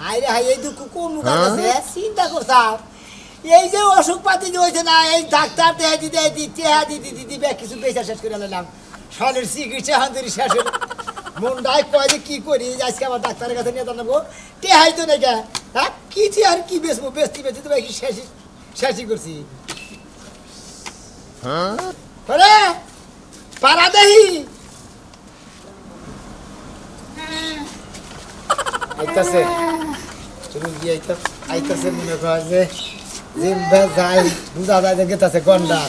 আরে হাই এই দুঃখ কোন মুখে আছে চিন্তা করছাও এই যে অসুখ পাতি যে হইছে না এই ডাক্তার দেয়া দিতে ব্যাগ কিছু পয়সা শেষ করে নিলাম শালের চিকিৎসা হাতের শেষ মনটাই কয় যে কি করি আজকে আমার ডাক্তারের কাছে নিয়ে জানাবো টেহাই তো নাকি হ্যাঁ কি আর কি বেচবো বেচতে তো ভাই কি শেষই করছি আরে পারা দেহি আইতাছে তুমি গিয়ে আইতাছে মনে কর যে জিম্বা যাই বুঝা যায় যে গেতাছে গন্ডা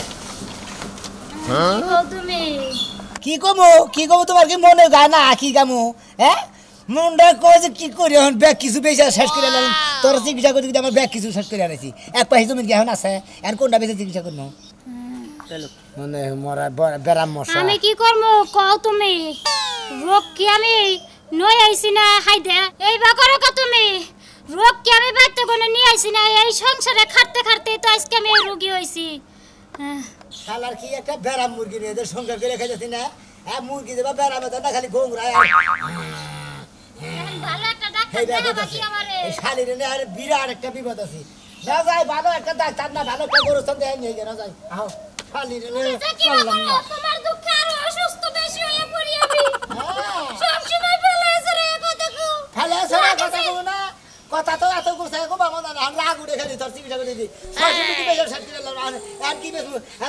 কি কমো তোমার কি মনে গায় না কি কামো হ্যাঁ মনটা কয় যে কি করি এখন ব্যাগ কিছু বেচা শেষ করে আনলাম তোর চিকিৎসা করতে গিয়ে আমার ব্যাগ কিছু শেষ করে আনাইছি এক পাশে জমি কি এখন আছে এখন কোনটা বেঁচে চিকিৎসা করবো মানে মরা বেড়াম মশা আমি কি করবো কও তুমি রোগ কি আমি নই আইছি না হাইদে এইবা করো কা তুমি রোগ কি আমি বাইতে কোনে নিয়ে আইছি না এই সংসারে খাটতে খাটতে তো আজকে আমি রোগী হইছি শালার কি একটা বেড়াম মুরগি নিয়ে এদের সংসার করে খাইতেছি না হ্যাঁ মুরগি দেবা বেড়ামে তো না খালি ঘোংরায় ভালো একটা ডাক্তার দেখাবা কি আমারে এই শালির নিয়ে আর বিরাট একটা বিপদ আছে না যাই ভালো একটা ডাক্তার না ভালো একটা গোরস্থান দেয় নিয়ে গেল যাই আও শালির নিয়ে চললাম না তোমার দুঃখে আরো অসুস্থ বেশি হয়ে পড়ি আমি সব সময় ফেলে আসরে কথা কো ফেলে আসরে কথা কো না কথা তো এত গুছায় কো বাবা না আমরা রাগ উঠে খালি তোর চিকিৎসা করে দিই সবসময় কি বেজার শান্তি লাগলো আর কি বেশ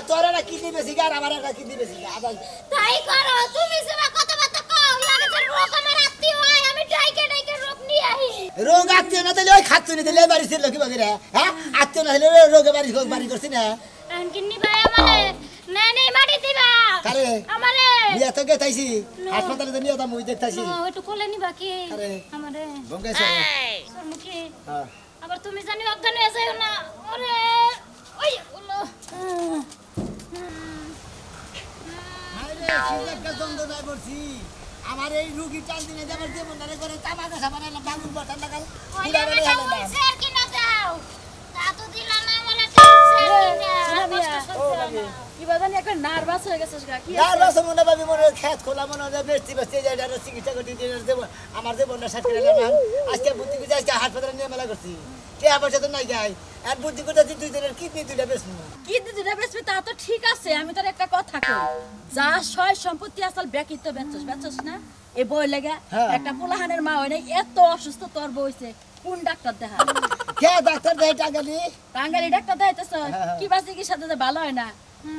তোর না কিডনি বেশি আর আমার একটা কিডনি বেশি আদাই তাই করো তুমি সেবা কথা বাতা কও লাগে যে রোগ আমার আত্মীয় হয় আমি ডাইকে রোগ নিয়ে আই রোগ আত্মীয় না তাহলে ওই খাচ্ছ নি তাহলে বাড়ি ছিল কি বাগিরা হ্যাঁ আত্মীয় না হলে রোগে বাড়ি করছি না আন কিডনি ভাই আমারে না নেই মাটি দিবা আরে আমারে নিয়া তো গেতাইছি হাসপাতালে তো নিয়া তো মুই দেখতাইছি একটু কোলে নিবা কি আরে আমারে বঙ্গাইছে মুখে হ্যাঁ আবার তুমি জানি অজ্ঞান হয়ে যাও না ওরে ওই ওলো আরে সিজাকা যন্ত্রণায় পড়ছি আমার এই রোগী টান দিনে যে আমার জীবনটারে করে তামাকা সাবানাইলাম বাগুন বটান লাগাল ওইটা বেটা বলছে আর কি না দাও তা তো দিলা না আমারে টেনশন কি বাজানি একটা নার্ভাস হয়ে গেছস গা কি নার্ভাস মনে ভাবি মনে খেত খোলা মনে হয় বেস্তি যাই যারা চিকিৎসা করতে দিয়ে দেব আমার জীবনটা শেষ করে নিলাম আজকে বুদ্ধি করে আজকে হাসপাতালে নিয়ে মেলা করছি কে আবার তো নাই যাই আর বুদ্ধি করে দুই দিনের কিডনি দুইটা বেচবো কিডনি দুটা বেচবি তা তো ঠিক আছে আমি তোর একটা কথা কই যা সয় সম্পত্তি আসল বেকি তো বেচছস না এই বই লাগা একটা পোলাহানের মা হয় না এত অসুস্থ তোর বইছে কোন ডাক্তার দেখা কে ডাক্তার দেয় টাঙ্গালি টাঙ্গালি ডাক্তার দেখাইতেছ কি বাসি কি সাথে ভালো হয় না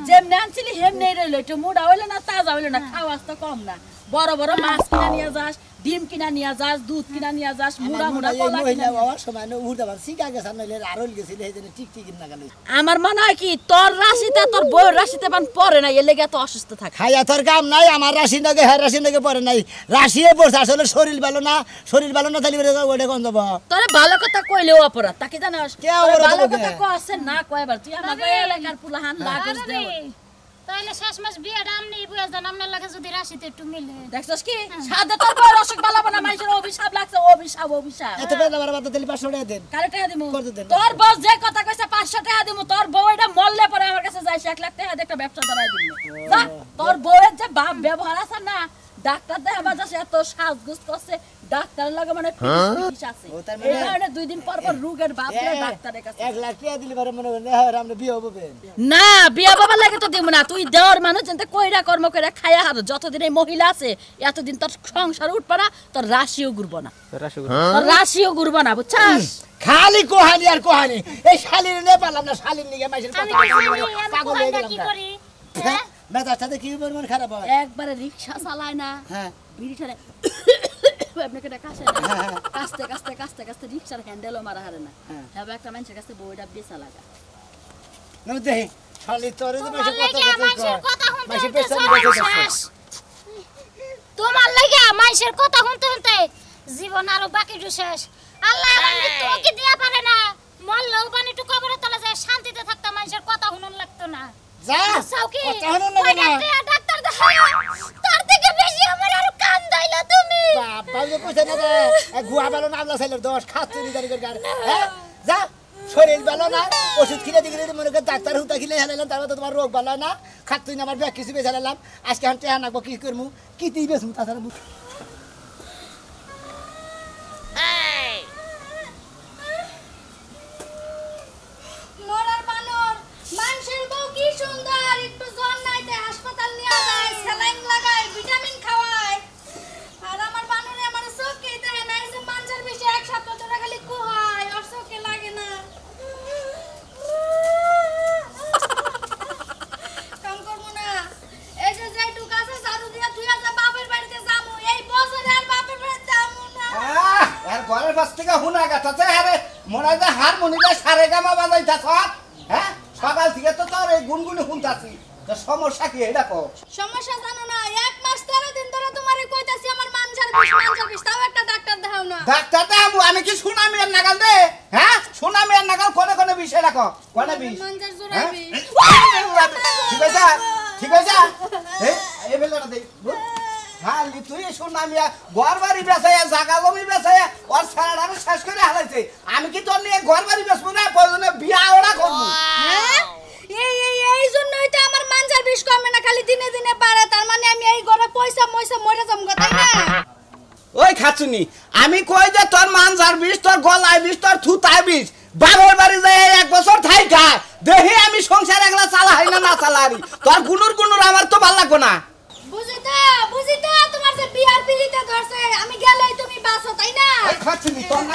যেমনি আনছিলি হেমনি রইল একটু মুড়া হইলো না তাজা হইলো না খাওয়াস তো কম না বড় বড় মাছ কিনা নিয়ে যাস ডিম কিনা নিয়ে যাস দুধ কিনা নিয়ে যাস মুড়া কলা কিনা বাবা সময় উঠতে পার শিকা গেছে নইলে আরল গেছিল এই জন্য টিক না গেল আমার মনে হয় কি তোর রাশিতে তোর বউর রাশিতে বান পড়ে না এর লেগে তো অসুস্থ থাকে খাইয়া তোর কাম নাই আমার রাশি নাগে হ্যাঁ রাশি নাগে পড়ে নাই রাশিয়ে পড়ছে আসলে শরীর ভালো না তাহলে ওটা কোন দেবো তোরে ভালো কথা কইলেও অপরাধ তাকে জানাস তোরে ভালো কথা কইছে না কয়বার তুই আমার এলাকার পুলাহান লাগস দে তাইলে শেষ মাস বিয়েটা আমনি বুয়া জান আমনের লাগে যদি রাশিতে একটু মিলে দেখছস কি সাদা তোর বড় অসুখ বালাবো না মাইছের অভিশাপ লাগছে অভিশাপ এত বেলা বারবার দিলি 500 টাকা দেন কারে টাকা দিমু তোর বস যে কথা কইছে 500 টাকা দিমু তোর বউ এটা মরলে পরে আমার কাছে যাইছে 1 লাখ টাকা দিয়ে একটা ব্যবসা ধরাই দিমু যা তোর বউয়ের যে বাপ ব্যবহার আছে না ডাক্তার দেখাবা যাচ্ছে এত সাজগুজ করছে ডাক্তার লাগে মানে ফিস আছে এই কারণে 2 দিন পর পর রোগের বাপ ডাক্তারের কাছে 1 লাখ টাকা দিলি পারে মনে হয় আমরা বিয়ে হবো না বিয়া বাবা লাগে তো দিমু না তুই দেওয়ার মানুষ জানতে কইরা কর্ম কইরা খায়া হারো যতদিন এই মহিলা আছে এতদিন তোর সংসার উঠবা না তোর রাশিও ঘুরবো না তোর রাশিও ঘুরবো না বুঝছস খালি কোহানি আর কোহানি এই শালির নে পারলাম না শালির নিগে মাইশের কথা পাগল হয়ে গেলাম কি করি মেজাজটাতে কি পরিমাণ খারাপ হয় একবারে রিকশা চালায় না হ্যাঁ বিড়ি ঠারে আপনাকে এটা কাছে কাস্তে রিকশার হ্যান্ডেলও মারা হারে না হ্যাঁ একটা মানুষের কাছে বইটা বেচা লাগা না দেখি শালি তোরে যে মাইশের কথা মাইশের পেছনে তোমার লাগা মাইশের কথা শুনতে জীবন আরো বাকি শেষ আল্লাহ আমার মৃত্যু কি দিয়া পারে না মরলেও বানি একটু কবরে তলে যায় শান্তিতে থাকতাম মাইশের কথা শুনুন লাগতো না যা সাউকি কথা হলো না ডাক্তার দেখাও তার থেকে বেশি আমার আর কান দাইলা তুমি বাবা যে কইছে না গুয়া ভালো না আমলা ছেলের দোষ খাচ্ছি নি জানি করে হ্যাঁ যা শরীর ভালো না ওষুধ কিনে দিলে মনে করে ডাক্তার হুতা কিনে হেলালাম তারপর তো তোমার রোগ ভালো না খাচ্ছি না আমার ব্যাগ কিছু বেঁচে হেলালাম আজকে আমি টেহা নাকবো কি করবো কি তুই বেসমু তাছাড়া থেকে হুনা গাছাছে আরে মনে হয় যে হারমোনিতে সারে গামা বাজাইতাছ হ্যাঁ সকাল থেকে তো তোর এই গুনগুনি শুনতাছি তো সমস্যা কি এটা কও সমস্যা জানো না 1 মাস 13 দিন ধরে তোমারে কইতাছি আমার মানজার বিষ তাও একটা ডাক্তার দেখাও না ডাক্তার দেখাবো আমি কি সুনামি আর নাগাল দে হ্যাঁ সুনামি আর নাগাল কোনে কোনে বিষয় রাখো কোনে বিষ মানজার জোড়া হ্যাঁ? বিষ ঠিক আছে ঠিক আছে এই বেলাটা দেখ হ্যাঁ তুই সুনামি ঘর বাড়ি বেসায় জাগা জমি বেসায় ওর সারাটা শেষ করে হালাইছে আমি কি তোর নিয়ে ঘর বাড়ি বেসবো না প্রয়োজনে বিয়া ওরা করবো হ্যাঁ এই জন্যই তো আমার মানজার বিষ কমে না খালি দিনে দিনে বাড়ে তার মানে আমি এই ঘরে পয়সা মরে যাম গো তাই না ওই খাচুনি আমি কই যে তোর মানজার বিষ তোর গলায় বিষ তোর থুতায় বিষ বাবার বাড়ি যায় 1 বছর থাইকা দেখি আমি সংসার একলা চালাই না চালারি তোর গুনুর আমার তো ভাল লাগবো না বুঝিতা তোমার যে বিয়ার পিড়িতে ধরছে আমি গেলেই তুমি বাসো তাই না ওই খাচুনি তোর না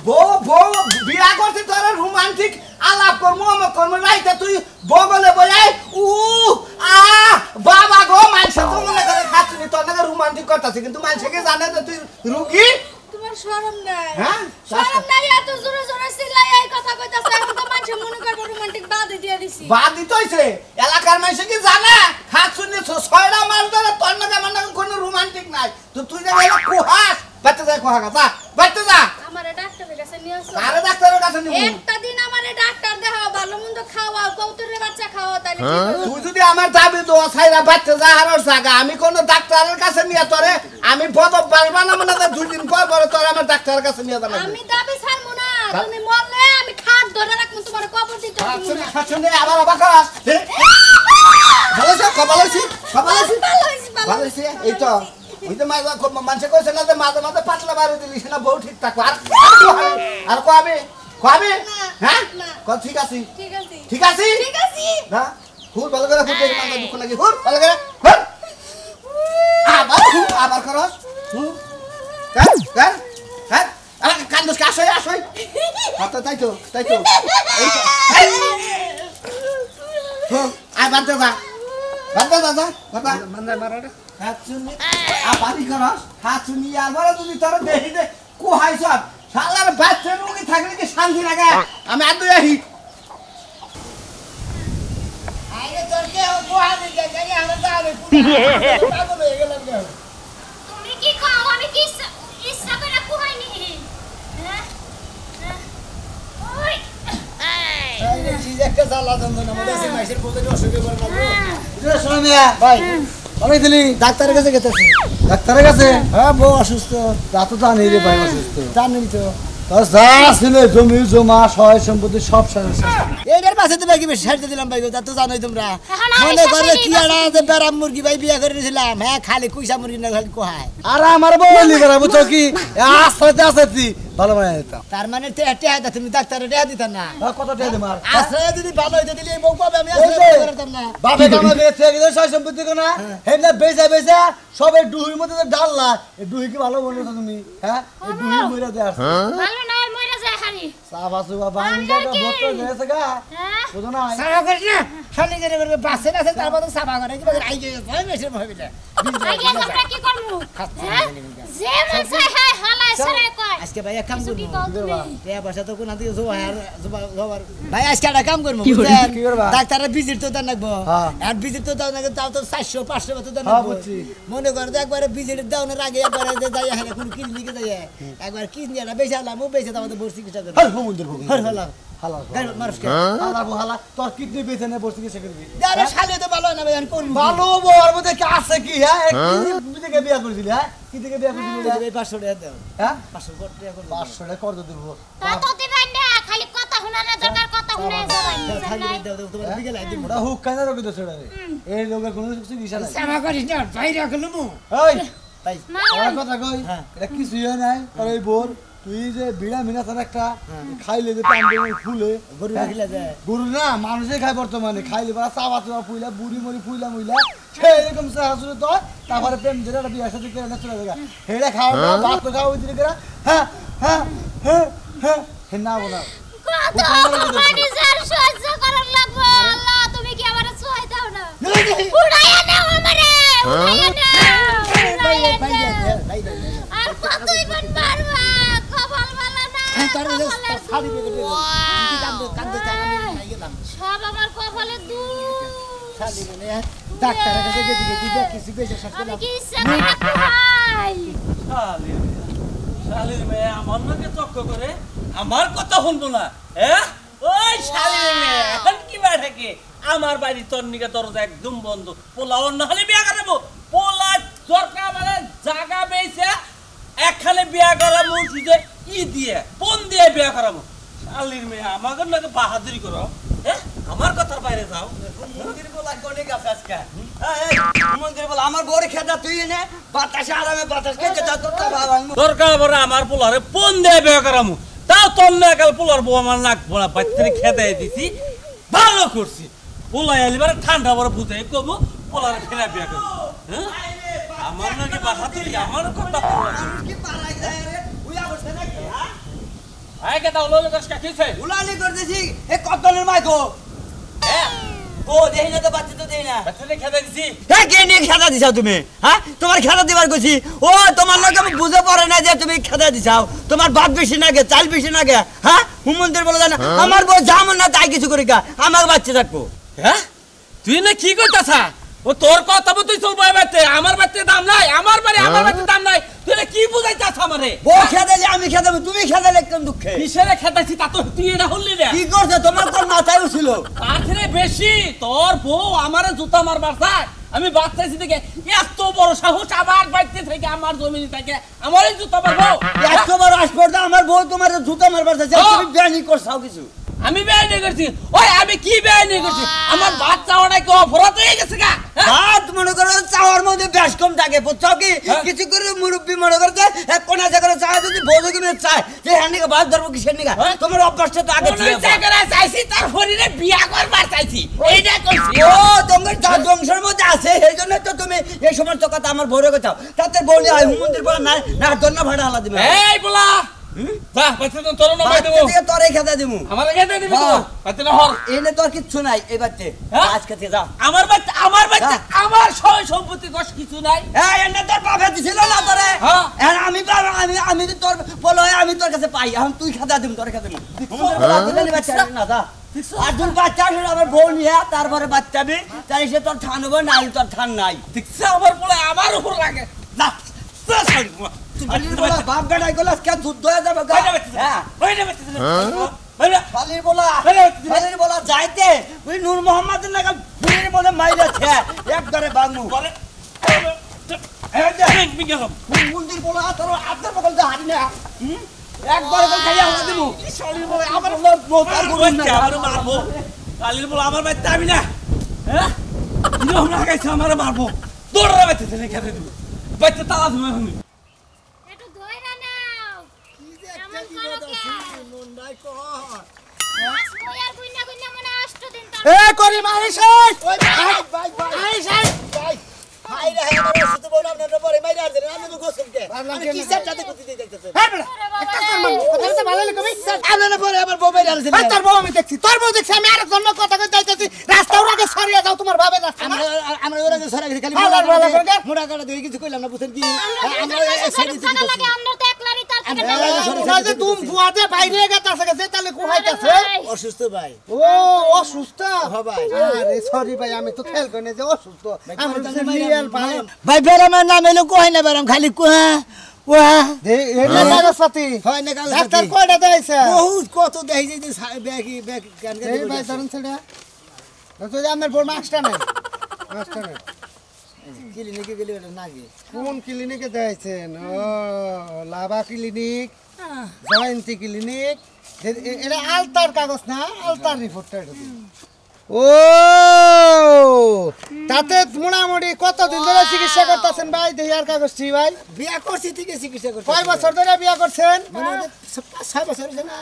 বউ বিয়া করতে তোর রোমান্টিক আলাপ করমু আমক করমু রাইতে তুই বগলে বলাই উ আ বাবা গো মাইছে তো মনে করে খাচুনি তোর না রোমান্টিক করতাছিস কিন্তু মাইছে কি জানে যে তুই রুগী তোমার শরম নাই হ্যাঁ শরম নাই এত জোরে জোরে চিল্লাই এই কথা কইতাছ আমি তো মানুষ মনে করব রোমান্টিক বাদে দিয়ে দিছি বাদি তইছে এলাকার মাইছে কি জানে খাচুনি ছয়টা মাস ধরে তোর না মানে কোনো রোমান্টিক নাই তো তুই যে কুহাস বাচ্চা যায় কুহাগা যা বাচ্চা যা আমারে ডাক্তারের কাছে নিয়ে আসো আরে ডাক্তারের কাছে নিমু একটা দিন আমারে ডাক্তার দেখাও ভালো মন্দ খাওয়াও কৌতুরের বাচ্চা খাওয়াও তাইলে তুই যদি আমার দাবি তো ছাইরা বাচ্চা যা হারর জায়গা আমি কোন ডাক্তারের কাছে নিয়ে তোরে আমি বদব পারবা না মানে 2 দিন পর তোর আমার ডাক্তারের কাছে নিয়ে যাবো আমি দাবি ছাড়মু না তুমি মরলে আমি খাট ধরে রাখমু তোমার কবর দিতে পারবো না খাচুনি আবার বাকা ভালো আছে ভালো আছে এই তো ওই তো মাঝে মানুষে কইছে না যে মাঝে মাঝে পাতলা বাড়ি দিলিস না বউ ঠিক থাকো আর কবে হ্যাঁ ঠিক আছে ঠিক আছে না খুব ভালো করে খুব দেখে মাথা দুঃখ লাগে খুব ভালো করে আবার করস হ্যাঁ কান্দুস আসই তাই তো এই তো আয় বাদ যা মান্দার মারাটা হাচুনি আপানি করস হাচুনি আবার যদি তোর দেহি দে কোহাইছ শালার বাচ্চা রুগী থাকলে কি শান্তি লাগে আমি আর দুই আহি আরে তোর কে কোহা দিকে জানি আমরা যাবে পাগল হয়ে গেলাম তুমি কি খাও আমি কি ইচ্ছা করে কুহাইনি হ্যাঁ ওই এই চিজ একটা জ্বালা যন্ত্রণা মধ্যে আছে মাইসের পথে অসুবিধা করে না শোনো মিয়া ভাই অনেক দিলি ডাক্তারের কাছে গেতেছি ডাক্তারের কাছে হ্যাঁ বউ অসুস্থ তা তো জানি রে ভাই অসুস্থ জানেন তো তোর যা ছিল জমি জমা সয় সম্পত্তি সব শেষ এইটার পাশে তো বাকি বেশি সাইড দিলাম ভাই তা তো জানোই তোমরা এখন আমি মনে করে শাশুড়ি কি আড়া যে বেরাম মুরগি ভাই বিয়া করে দিয়েছিলাম হ্যাঁ খালি কুইসা মুরগি না খালি কোহায় আর আমার বলি করে বুঝছো কি আস্তে আস্তে ভালো মানে দিতাম তার মানে টেহা তুমি ডাক্তারে টেহা দিতা না কত টাকা দিম আর আশ্রয় যদি ভালো হইতে দিলে এই বউ পাবে আমি আশ্রয় করতাম না বাপে কামা বেচে গেলে সয় সম্পত্তি কোনা হেনা বেচা সবে ডুহির মধ্যে ডাললা এই ডুহি কি ভালো বলছো তুমি হ্যাঁ এই ডুহি মইরা দে আর ভালো না মরে যায় হারি সাবাসু বাবা ইন্দাটা বত্র দেছে গা হ্যাঁ বুঝো না সাবা করিস না খালি করে বাসে না আছে তারপর সাবা করে কি আই গেছে ভাই মেশে ভাবিলা আগে আমরা কি করব হ্যাঁ যে মন চাই হ্যাঁ হালাই সরে কয় আজকে ভাই এক কাম কিছু কি করব কও তুমি তে বাসা তো কোন দিকে জোয়া আর জোবার ভাই আজকে একটা কাম করব কি বুঝছেন করবা? ডাক্তারের ভিজিট তো দেন লাগবো হ্যাঁ। আর ভিজিট তো দেন লাগে তাও তো 400 500 মতো দেন হ্যাঁ, লাগবো বুঝছি। মনে করে যে একবারে ভিজিট দেওয়ার আগে একবারে যে যাই হ্যাঁ কোন ক্লিনিকে যাই একবার কিডনিটা বেচালাম ও বেচে তাও তো বড় চিকিৎসা করে হর হুমুন্দের ভুগি হর হলা হালা গাড়ি মানুষকে হালা তোর কিডনি বেচে নে বসে গেছে করবি আরে শালে তো ভালো না ভাই আমি কোন ভালো বর মধ্যে কি আছে কি হ্যাঁ কি থেকে বিয়া করেছিলি হ্যাঁ কি থেকে বিয়া করেছিলি এই 500 টাকা দাও হ্যাঁ 500 টাকা করে 500 টাকা কর দেব তা তো দিবেন না খালি কথা শোনানোর দরকার কথা শুনে যাবেন খালি দাও তোমার বিকেল আই দিব ওটা হুক কানা রোগে তো ছেড়ে এই লোকের কোনো কিছু দিশা নাই সামা করিস না বাইরে রাখলুম ওই ভাই আমার কথা কই হ্যাঁ। এটা কিছু হয় নাই আর এই বোর তুই যে বিড়া মিনা থান একটা খাইলে যে পান্ডে ফুলে গরু রাখিলা যায় গরু না মানুষে খায় বর্তমানে খাইলে বা চাবা চাবা ফুইলা বুড়ি মরি ফুইলা মুইলা এরকম সাহায্য তো তারপরে প্রেম যেটা বিয়া সাথে করে না চলে যায় হেড়া খাওয়া না ভাত তো খাওয়া দিলে করে হ্যাঁ হ্যাঁ হ্যাঁ হ্যাঁ হে না বলা কত মানি যার সহ্য করার লাগবে আল্লাহ তুমি কি আমারে সহায় দাও না উড়াইয়া নাও আমারে উড়াইয়া নাও ভাই আর কতই কোন পারবা কপাল বালা তার শাড়ি বেঁধে কান্দে আমি গেলাম সব আমার কপালে দুঃখ শাড়ি বেঁধে ডাক্তারের কাছে গিয়ে দিবে কিছু বেশি শেষ আমি করলাম কি ইচ্ছা করে খাই শালির মেয়ে আমার নাকি চক্ক করে আমার কথা শুনবো না হ্যাঁ ওই শালির মেয়ে এখন কি থাকে আমার বাড়ি তোর নিকে দরজা একদম বন্ধ পোলা অন্য হলে বিয়া করাবো পোলা দরকার মানে জায়গা পেয়েছে একখানে বিয়া করাবো যে ই দিয়ে কোন দিয়ে বিয়া করাবো শালির মেয়ে আমাকে নাকি বাহাদুরি করো হ্যাঁ আমার কথার বাইরে যাও মন্দির বলা কোনে গাছ আজকে মন্দির বলা আমার বড় খেদা তুই নে বাতাসে আরামে বাতাস খেতে যা তোর বাবা দরকার পরে আমার পোলারে কোন দিয়ে বিয়া করাবো তাও তোর না কাল পোলার বউ আমার নাক পড়া বাচ্চারে খেতে দিছি ভালো করছি পোলা এলিবারে ঠান্ডা বড় বুঝে কবো পোলারে ফেরা বিয়া করবো হ্যাঁ আমার নাকি বাহাদুরি আমার কথা কি পারাই যায় রে উইয়া বসে নাকি আয় কে দাও লোক কাছে কিছে উলানি করতেছি এ কতনের মাইকো হ্যাঁ ও দেই না তো বাচ্চা তো দেই না বাচ্চারে খেতে দিছি হে কে নিয়ে খেদা দিছাও তুমি হ্যাঁ তোমার খেদা দিবার কইছি ও তোমার লগে আমি বুঝে পড়ে না যে তুমি খেদা দিছাও তোমার ভাত বেশি নাগে চাল বেশি নাগে হ্যাঁ হুমন্দির বলে জানা আমার বউ যেমন না তাই কিছু করি কা আমার বাচ্চা থাকবো হ্যাঁ তুই না কি কইতাছা ও তোর কথা তুই চলবো এবারে আমার বাচ্চা দাম নাই আমার বাড়ি আমার বাচ্চা দাম নাই তুই না কি বুঝাইতাছ আমারে বউ খেদালে আমি খেদাবো তুমি খেদালে কোন দুঃখে কিসেরে খেতাছি তা তো তুই এটা হললি রে কি করছে তোমার কোন মাথায় উঠছিল কাঠরে বেশি তোর বউ আমারে জুতা মারবার চায় আমি বাচ্চাইছি দেখে এত বড় সাহস আবার বাইতে থেকে আমার জমিনে থেকে আমারই জুতা মারবো এত বড় আসপর্দা আমার বউ তোমার জুতা মারবার চাইছে তুমি বেয়ানি করছাও কিছু আমি বেআইনি করছি ওই আমি কি বেআইনি করছি আমার বাচ্চা ওটা কি অপরাধ হয়ে গেছে গা হাত মনে করো চাওয়ার মধ্যে বেশ কম থাকে বুঝছাও কি কিছু করে মুরব্বী মনে করছে এক কোনা জায়গায় চায় যদি বউ যদি চায় যে হ্যান্ডিকে বাস ধরবো কিসের নিকা তোমার অভ্যাসটা তো আগে ছিল চাইছি তার শরীরে বিয়া করবার চাইছি এইটা করছি ও তোমার জংশের মধ্যে আছে সেই জন্য তো তুমি এই সমস্ত কথা আমার বউরে কোথাও তাতে বউ নিয়ে মন্দির বলা না না ধন্য ভাড়া আলা দিবে এই বলা যা বাচ্চা তো তোর নাম দেবো তোরে খেতে দিবো আমার খেতে দিবি তো বাচ্চা না হর এনে তোর কিচ্ছু নাই এই বাচ্চে আজকে থেকে যা আমার বাচ্চা আমার সয় সম্পত্তি কষ্ট কিছু নাই এই এনে তোর বাবা দিছিল না তোরে হ্যাঁ আর আমি তো তোর বলো আমি তোর কাছে পাই এখন তুই খাতা দিম তোর খাতা দিম বাচ্চা না যা আর দুই বাচ্চা আসলে আমার বউ নিয়ে তারপরে বাচ্চাবি তাই সে তোর ঠান হবে না তোর ঠান নাই দেখছে আমার বলে আমার উপর লাগে যা বাপ বেটাই গেল কে যুদ্ধ হয়ে যাবে বলা যাইতে ওই নূর মোহাম্মদ লাগা ফুলের বলে মাইরেছে একবারে বাংমু মন্দির বলা তোর আপনার বকল যা হারি না একবারে বল খাইয়া হয়ে দিমু আমার মোতার গুরু না আমার মারবো কালির বলে আমার বাচ্চা আমি না হ্যাঁ নিয়ম লাগাইছে আমারে মারবো দৌড়া বাচ্চা ছেলে খেতে দিব বাচ্চা তালা ধুমে হুমি একটু ধইরা নাও এমন করো কেন মন নাই কর আজ কই আর গুইনা গুইনা মনে আষ্ট দিন তার এ করি মারিস ওই ভাই মারিস ভাই ভাই রে আমার সুতো বল আপনার পরে মাইরা আর দেন আমি তো গোসল কে আমি কি সেটটাতে কুতি দিতে যাইতেছে হ্যাঁ বড় একটা তোর মান কথা তো ভালো লাগে ভাই আপনার পরে আবার বউ মাইরা আর দেন তোর বউ আমি দেখছি তোর বউ দেখছি আমি আরেক জন্য কথা কই যাইতেছি রাস্তা ওরাকে সরিয়ে যাও তোমার ভাবে না আমরা ওরাকে সরিয়ে খালি মোড়া কাটা দিয়ে কিছু কইলাম না বুঝেন কি আমরা সেটি জানা লাগে আমরা তো একলারই তার থেকে না যে তুমি বুয়াতে বাইরে গেতাছে গেছে তাহলে কোহাইতাছে অসুস্থ ভাই ও অসুস্থ হ্যাঁ ভাই আরে সরি ভাই আমি তো খেয়াল করি না যে অসুস্থ আমি তো রিয়েল ভাই ভাই বেরামের নাম এলো কোহাই না বেরাম খালি কোহা কোহা দে এটা কাগজপত্র হয় না কাগজপত্র ডাক্তার কয়টা দেইছে বহুত কত দেই যে ব্যাগি ব্যাগ গান গান এই ভাই ধরুন ছেড়া তো যে আমার বড় মাস্টার নাই ক্লিনিকে গেলে এটা নাকি কোন ক্লিনিকে দেইছেন ও লাভা ক্লিনিক জয়ন্তী ক্লিনিক এটা আলতার কাগজ না আলতার রিপোর্টটা এটা ও তাতে মোটামুটি কতদিন ধরে চিকিৎসা করতেছেন ভাই দেহিয়ার কাগজটি ভাই বিয়া করছি থেকে চিকিৎসা করছি কয় বছর ধরে বিয়া করছেন 6 বছর হইছে না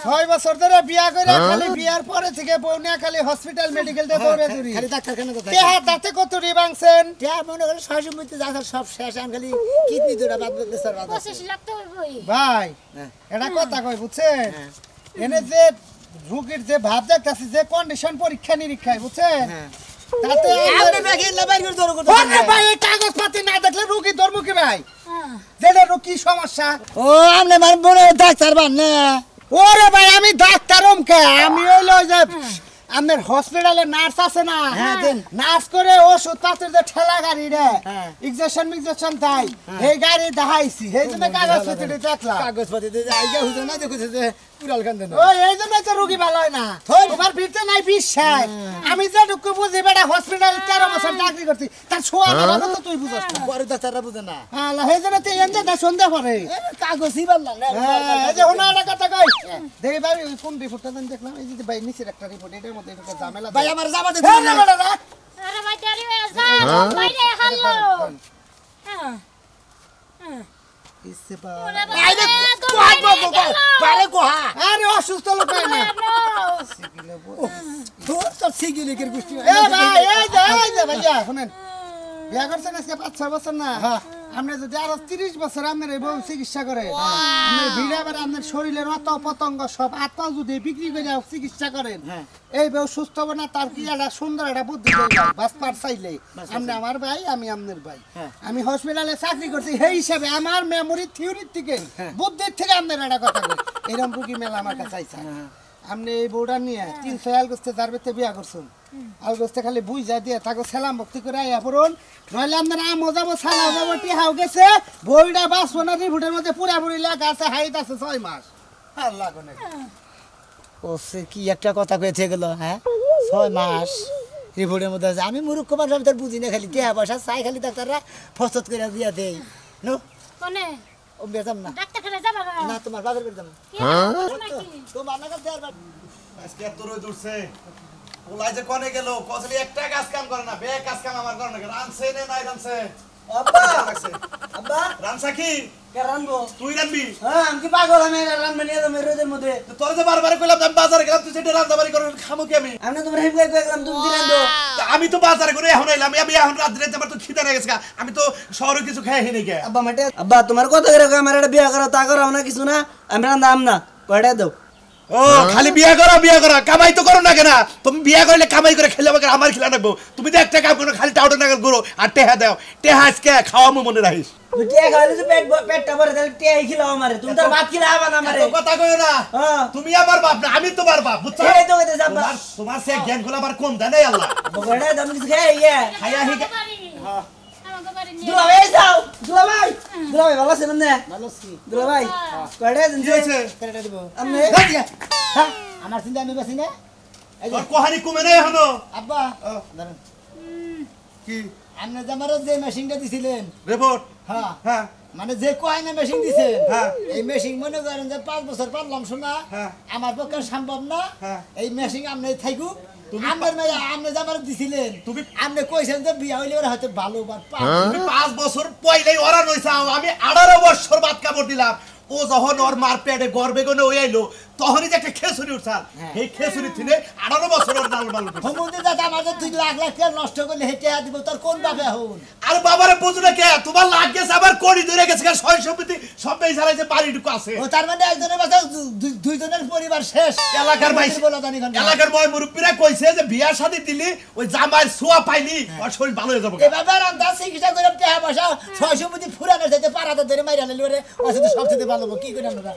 6 বছর ধরে বিয়া করে খালি বিয়ার পরে থেকে বউনিয়া খালি হসপিটাল মেডিকেল তে দৌড়ে দৌড়ি খালি ডাক্তারখানা কথা তে তাতে কত রিবাংছেন তে মনে করে 600 মধ্যে যা সব শেষ আমি খালি কিডনি দুটা বাদ দিতে স্যার 25 লাখ তো হইবই ভাই এটা কথা কই বুঝছেন এনে যে রোগীর যে ভাব দেখতাছি যে কন্ডিশন পরীক্ষা নিরীক্ষায় বুঝছেন তাতে আপনি ব্যাগে লাভার করে ধরে করতে ওরে ভাই এই কাগজপাতি না দেখলে রোগী ধর্ম কি ভাই যেটা কি সমস্যা ও আপনি মানে বলে ডাক্তার বান না ওরে ভাই আমি ডাক্তার কে আমি হইলো যে আমাদের হসপিটালে নার্স আছে না হ্যাঁ, দেন। নার্স করে ওষুধ পাতির যে ঠেলা গাড়ি রে হ্যাঁ। ইনজেকশন তাই এই গাড়ি দেখাইছি এই জন্য কাগজপত্র দেখলাম কাগজপাতি দিয়ে আইগা হুজুর না দেখুছে যে পুরাল কান্দে না ও এই জন্য তো রোগী ভালো হয় না তোমার ভিড়তে নাই বিশ্বাস আমি যেটুকু বুঝি বেটা হসপিটালে 13 বছর চাকরি করছি তার ছোঁয়া না তো তুই বুঝছ না বড় ডাক্তাররা বুঝে না আল্লাহ এই জন্য তুই এনজে দা সন্ধ্যা পরে কাগজই বানলাম না এই যে ওনা একটা কথা কই দেখি ভাই কোন রিপোর্টটা দেন দেখলাম এই যে ভাই নিচের একটা রিপোর্ট এটার মধ্যে একটা ঝামেলা ভাই আমার জামাতে হ্যাঁ, দিবেন না, না না, না। আরে ভাই দেরি হয়ে যা বাইরে হাল্লো ইসে বা ওরে বাবা, আইরে তো কোহা বাইরে কোহা গেল। পারে কোহা আরে অসুস্থ লোক ভাই না তোর তো সিগিলিকের গুষ্টি এ ভাই এই যে ভাইয়া শুনেন বিয়া করছেন আজকে 5-6 বছর না আপনি যদি আরো 30 বছর আপনার এই বউ চিকিৎসা করে আপনার ভিড়ে আবার আপনার শরীরের অত পতঙ্গ সব আত্মা যদি বিক্রি করে চিকিৎসা করেন এই বউ সুস্থ হবে না তার কি একটা সুন্দর একটা বুদ্ধি বাস পার চাইলে আপনি আমার ভাই আমি আপনার ভাই আমি হসপিটালে চাকরি করছি সেই হিসাবে আমার মেমোরি থিওরির থেকে বুদ্ধির থেকে আপনার একটা কথা কই এরকম রুগী মেলা আমার কাছে চাইছে আপনি এই বউটা নিয়ে 300 আগস্টে যার বেতে বিয়া করছেন আগস্টে খালি বুঝ যা দিয়ে তাকে সেলাম ভক্তি করে আইয়া পড়ুন নইলে আপনারা আমো যাবো সালা যাবো টিহাও গেছে বইটা বাঁচবো না রিভুটের মধ্যে পুরাপুরি লেখা আছে হাইট আছে 6 মাস আল্লাহ কোনে ও সে কি একটা কথা কইতে গেল হ্যাঁ 6 মাস রিপোর্টের মধ্যে আছে আমি মূর্খ মানুষ আমি তার বুঝি না খালি টিয়া পয়সা চাই খালি ডাক্তাররা ফসত করে দিয়া দেই নো কোনে ও বেজাম না ডাক্তারখানা যাবা না না তোমার বাবার বেজাম তোমার না কাছে আর আজকে এত রোদ উঠছে ওলাই যে কোনে গেল কসলি একটা কাজ কাম করে না বে কাজ কাম আমার করে না রানছে নে নাই রানছে আব্বা লাগছে আব্বা রানছা কি কে রানবো তুই রানবি হ্যাঁ আমি কি পাগল আমি রানবো নিয়ে যাবো রোদের মধ্যে তো তোর যে বারবার কইলাম আমি বাজারে গেলাম তুই সেটা রান্না বাড়ি করে খামো কি আমি আমি তোমার হেম করে গেলাম তুমি রান্ধো তা আমি তো বাজারে করে এখন আইলাম আমি এখন রাত রাতে আমার তো খিদা লেগে গেছে আমি তো শহরে কিছু খাই হেনে গে আব্বা মাঠে আব্বা তোমার কথা করে আমার একটা বিয়া করা তা করাও না কিছু না আমি রান্দাম না কয়টা দাও ও খালি বিয়া করো কামাই তো করো না কেন তুমি বিয়া করলে কামাই করে খেলে আমাকে আমার খেলা রাখবো তুমি তো একটা কাম করো খালি টাউটা নাগাল করো আর টেহা দাও টেহা আজকে খাওয়ামো মনে রাখিস তুই টিয়া খাইলে তো পেটটা ভরে তাহলে টিয়াই খিলাও আমারে তুমি তো ভাত খিলা আবা না আমারে এত কথা কইও না হ্যাঁ তুমি আমার বাপ না আমি তোমার বাপ বুঝছো এই তো কইতে আব্বা তোমার সে জ্ঞান গুলো আমার কম দেয় নাই আল্লাহ বড়া দাম কিছু খাই ইয়া খাইয়া হিগা আমাকে বাড়ি নিয়ে দুলা ভাই যাও দুলা ভাই ভালো আছেন না ভালো আছি দুলা ভাই কয়টা দিন কি হয়েছে কেটে দেব আপনি হ্যাঁ আমার চিন্তা আমি বাসি না এই যে তোর কোহানি কমে নাই এখনো আব্বা ধরেন কি আপনি যে আমার যে মেশিনটা দিছিলেন রিপোর্ট হ্যাঁ হ্যাঁ মানে যে কয়না মেশিন দিছেন হ্যাঁ। এই মেশিন মনে করেন যে 5 বছর পারলাম শোনা হ্যাঁ। আমার পক্ষে সম্ভব না হ্যাঁ। এই মেশিন আপনি থাকুক তুমি আপনার মেয়ে আপনি যে আমার দিছিলেন তুমি- আপনি কইছেন যে বিয়া হইলে ওরা হয়তো ভালো বা তুমি 5 বছর পয়লাই ওরা নইছাও আমি 18 বছর বাদ কাপড় দিলাম ও যখন ওর মার পেটে গর্বে গনে ওই আইলো তখনই যে একটা খেসুরি উঠছাল এই খেসুরি থেকে 18 বছর ওর নাল বাল করছে। সমুদ্রে যাতে আমার যে 2 লাখ লাখ টাকা নষ্ট করলে হেঁটে দিব তোর কোন বাপে হন আর বাবারে বুঝু না কে তোমার লাগ গেছে আবার কোড়ি ধরে গেছে সয় সম্পত্তি সব এই ছাড়া যে বাড়িটুকু আছে ও তার মানে একজনের বাসা দুইজনের পরিবার শেষ এলাকার মাইস বলা জানি না এলাকার ময় মুরব্বীরা কইছে যে বিয়া শাদী দিলি ওই জামাইয়ের ছোঁয়া পাইলি ওর শরীর ভালো হয়ে যাবে এভাবে রান্না চিকিৎসা করে টাকা পয়সা 600 ফুরানো যেতে পারাতে ধরে মাইরা নিলে ওরে অসুবিধা সবচেয়ে ভালো কি করে আমরা